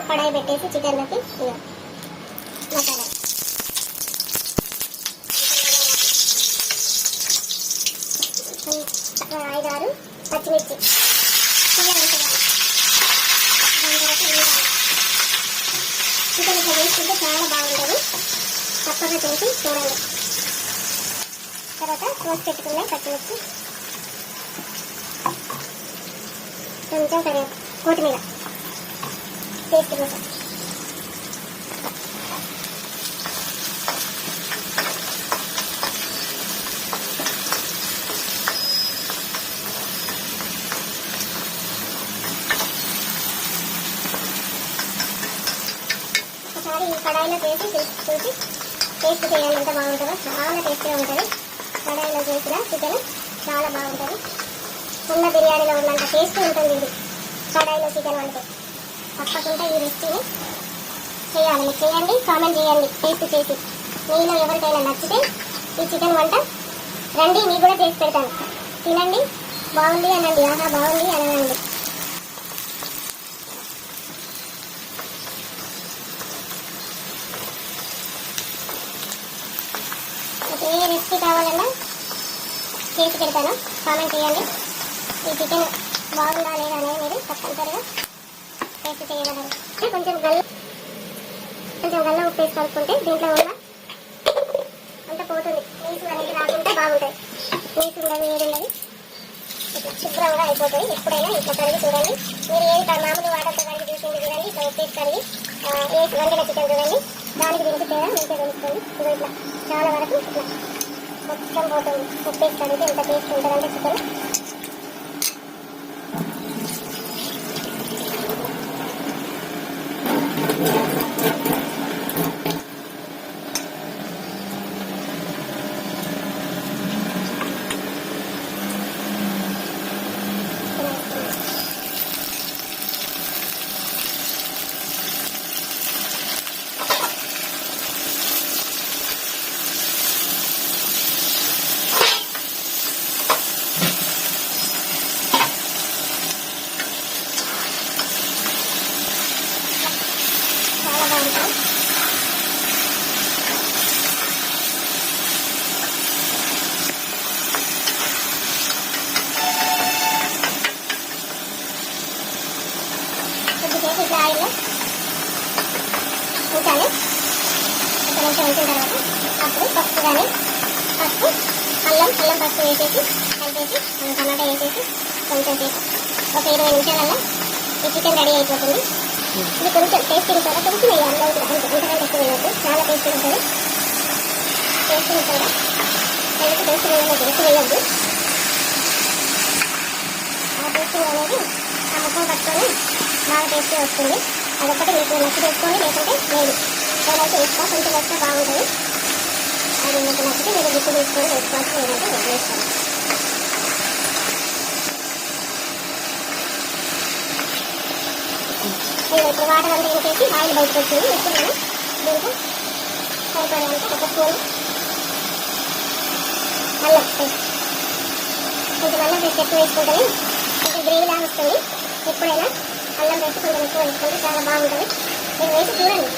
కడాయి పెట్టేసి చికెన్లోకి మసాలా 5-6 పచ్చిమిర్చి చికెన్ ఇట్లా వేసుకుంటే చాలా బాగుంటుంది. తప్పగా చేసి చూడండి. తర్వాత కోసి పెట్టుకున్నాయి పచ్చిమిర్చి, కొంచెం కొత్తిమీర టేస్ట్ కోసం. ఒకసారి ఈ కడాయిలో చేసి చూసి టేస్ట్ చేయాలి, ఎంత బాగుంటుందో. చాలా టేస్ట్గా ఉంటుంది. కడాయిలో చేసిన చికెన్ చాలా బాగుంటుంది. చిన్న బిర్యానీలో ఉన్నంత టేస్ట్ ఉంటుంది ఇది కడాయిలో చికెన్ వండితే. తప్పకుండా ఈ రెసిపీని చేయాలి. మీరు చేయండి, కామెంట్ చేయండి టేస్ట్ చేసి. మీలో ఎవరికైనా నచ్చితే ఈ చికెన్ వంట రండి, మీకు కూడా చేసి పెడతాను. తినండి, బాగుంది అనండి, ఆహా బాగుంది అనండి. ఏ రెసిపీ కావాలన్నా చేసి పెడతాను, కామెంట్ చేయండి. ఈ చికెన్ బాగుందా లేదా అనేది మీరు తప్పనిసరిగా టేస్ట్ చేయగలరు. కొంచెం గల్ల ఉప్పు వేసి కలుపుకుంటే దీంట్లో ఉన్న అంత పోతుంది. నీసు అనేది రాకుండా బాగుంటుంది. నీసు ఉండదు, ఏది ఉండదు, ఇట్లా శుభ్రంగా అయిపోతుంది. ఎప్పుడైనా ఇట్లా కడిగి చూడండి. మీరు ఏది మామూలు వాటర్తో కడిగి చూసింది చూడండి. ఇట్లా ఉప్పు వేసి కడిగి వండిన చికెన్ చూడండి. దానికి దీనికి తేడా మంచిగా తెలుస్తుంది. ఇట్లా చాలా వరకు ఇట్లా మొత్తం పోతుంది. ఉప్పు వేసి కడిగితే ఎంత టేస్ట్ ఉంటుందంటే చికెన్. ఇట్లా ఆయిల్లో ఉంచాలి. ఒక నిమిషం ఉంచిన తర్వాత అప్పుడు పసుపు కానీ అల్లం పసుపు వేసేసి కలిపేసి టమాటా వేసేసి కొంచెం సేపు ఒక 20 నిమిషాలలో ఈ చికెన్ రెడీ అయిపోతుంది. ఇది కొంచెం టేస్టింగ్ కూడా కొంచెం వేయాలి. అంతకంటే ఎక్కువ వేయద్దు, చాలా టేస్టింగ్ ఉంటుంది. టేస్టింగ్ కూడా టేస్టింగ్ అనేది ఎక్కువ వేయద్దు. ఆ టేస్టింగ్ అనేది ఆ ముఖం పట్టుకొని బాగా టేస్టీ వస్తుంది. అదొకటి మీకు నచ్చి వేసుకోండి, లేకుంటే లేదు. నేనైతే వేస్తా, కొంచెం వేస్తే బాగుంటుంది. అది మీకు నచ్చితే మీరు గుర్తు తీసుకొని వేసుకోవచ్చు, లేదంటే వేసుకోండి. నేను ఇప్పుడు వాటర్ అంతా వేసేసి ఆయిల్ బయటకు వచ్చింది. ఇప్పుడు నేను దీంట్లో సరిపడేంత ఒక స్పూన్ అల్లం పేస్ట్, కొంచెం అల్లం పేస్ట్ ఎక్కువ వేసుకుంటుంది, కొంచెం గ్రేవీలా వస్తుంది. ఎప్పుడైనా అల్లం పేస్ట్ కొంచెం ఎక్కువ వేసుకుంటే చాలా బాగుంటుంది. మీరు వేసి చూడండి,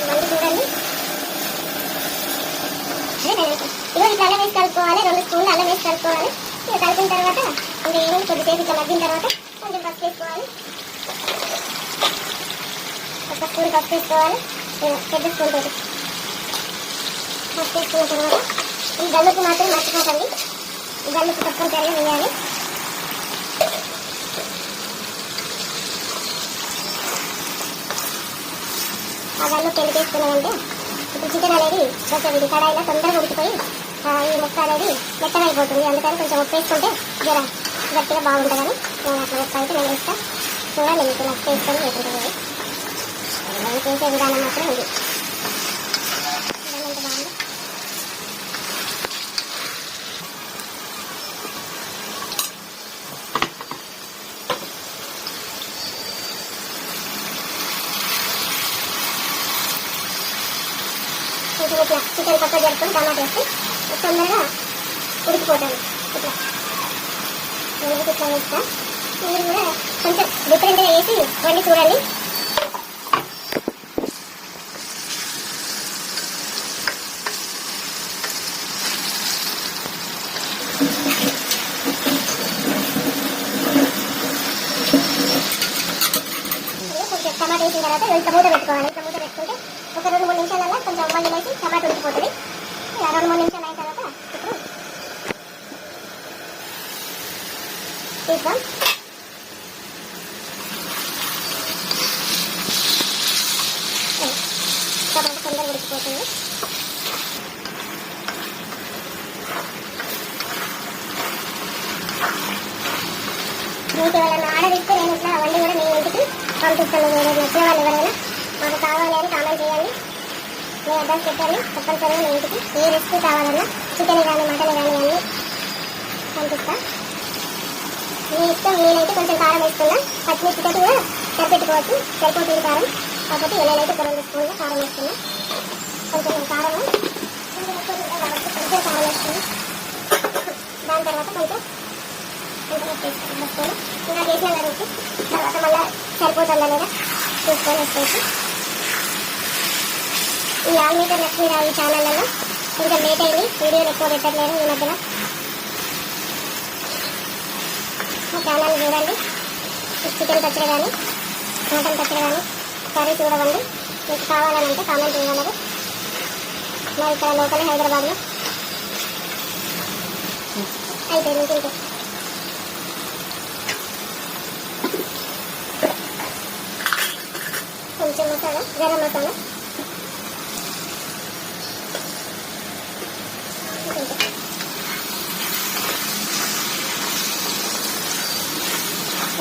మళ్ళీ చూడండి. ఇదిగో ఇట్లా అల్లం వేసి కలుపుకోవాలి. 2 స్పూన్లు అల్లం వేసి కలుపుకోవాలి. ఇక కలిపిన తర్వాత ఇంకా ఏమైనా కొద్దిసేపు ఇట్లా మగ్గిన తర్వాత కొంచెం పసుపు వేసుకోవాలి. ఒక స్పూన్ పసుపు వేసుకోవాలి, పెద్ద స్పూన్ తోటి పసుపు వేసుకున్న తర్వాత ఈ గల్లుకు మాత్రం మర్చిపోకండి. ఈ గల్లుకు తప్పనిసరిగా వేయాలి. ఆ గల్లు పెళ్లి చేసుకున్నామంటే ఇప్పుడు చికెన్ అనేది కొంచెం ఇది కడాయిలో తొందరగా ఉడికిపోయి ఈ ముక్క అనేది మెత్తగా అయిపోతుంది. అందుకని కొంచెం ఉప్పు వేసుకుంటే జర గట్టిగా బాగుంటుందని నేను అట్లా ఉప్పు అయితే నేను వేస్తా. చూడండి, మీకు నచ్చి వేసుకొని వేసుకుంటుంది. నేను చేసే విధానం మాత్రం ఇది. ఎంత బాగుంది. కొంచెం ఇట్లా చికెన్ పక్క జరుపుకొని టమాటా వేస్తే తొందరగా ఉడికిపోతాను. ఇట్లా నేను ఇట్లా వేస్తా. మీరు కూడా కొంచెం డిఫరెంట్గా వేసి వండి చూడండి. వేసిన తర్వాత ఇట్లా మూత పెట్టుకోవాలి. ఇట్లా మూత పెట్టుకుంటే ఒక 2-3 నిమిషాలలో కొంచెం మళ్ళీ వేసి టమాటా ఉడికిపోతుంది. ఇలా 2-3 నిమిషాలు అయిన తర్వాత ఇప్పుడు తీద్దాం. టమాటా తొందరగా ఉడికిపోతుంది. మీకు ఎవరైనా ఆర్డర్ ఇస్తే నేను ఇట్లా అవన్నీ కూడా మీ ఇంటికి పంపిస్తాను. మీరు నచ్చిన వాళ్ళు ఎవరైనా మాకు కావాలి అని కామెంట్ చేయండి. మీ అడ్రస్ పెట్టండి, తప్పనిసరిగా మీ ఇంటికి ఏ రెసిపీ కావాలన్నా చికెన్ కానీ మటన్ కానీ అన్నీ పంపిస్తా. మీ ఇష్టం. నేనైతే కొంచెం కారం వేసుకున్నా, పచ్చిమిర్చితో కూడా సరిపెట్టుకోవచ్చు, సరిపోతుంది కారం. కాకపోతే నేనైతే 2 స్పూన్లు కారం వేసుకున్నా. కొంచెం కారం కొంచెం కారం వేసుకున్నా. దాని తర్వాత కొంచెం వేసుకొని ఇంకా చేసిన రుచి తర్వాత మళ్ళీ సరిపోతుందా లేదా చూసుకొని వచ్చేసి ఈ ఆల్మీటర్ లక్ష్మీ రావు ఛానళ్ళలో కొంచెం లేట్ అయింది, వీడియోలు ఎక్కువ పెట్టట్లేదు ఈ మధ్యన. మా ఛానల్ చూడండి. చికెన్ పచ్చడి కానీ మటన్ పచ్చడి కానీ కర్రీ చూడవండి. మీకు కావాలని అంటే కామెంట్ చేయగలరు. మరి ఇక్కడ లోకల్ హైదరాబాద్లో అయిపోయింది. ఇంకే కొంచెం మసాలా, గరం మసాలా,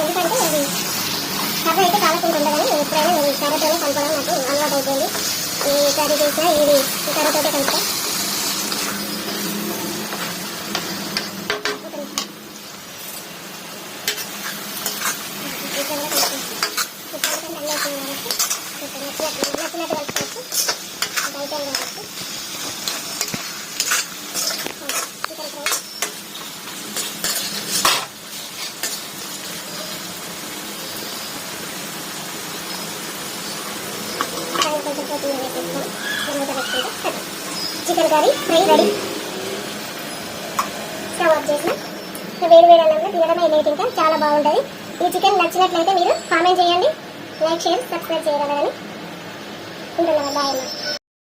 ఎందుకంటే అది కర్ర అయితే కాలకుండా ఉండదని ఎప్పుడైనా నేను కర్రతోనే కలపడం నాకు అలవాటు అయిపోయింది. ఈ కర్రీ చేసినా ఇది కర్రతోటే కలుపుతా. నచ్చినట్టు కలుపుకోవచ్చు. బయట కాబట్టి chicken fry chicken curry fry ready. Stove off చేసిన వేడి వేడి అన్నంలో తినడమే లేట్. ఇంకా చాలా బాగుంటుంది. ఈ చికెన్ నచ్చినట్లయితే మీరు కామెంట్ చేయండి, లైక్, షేర్, సబ్స్క్రైబ్ చేయగలరని ఉంటున్నాను. బాయ్ అన్న.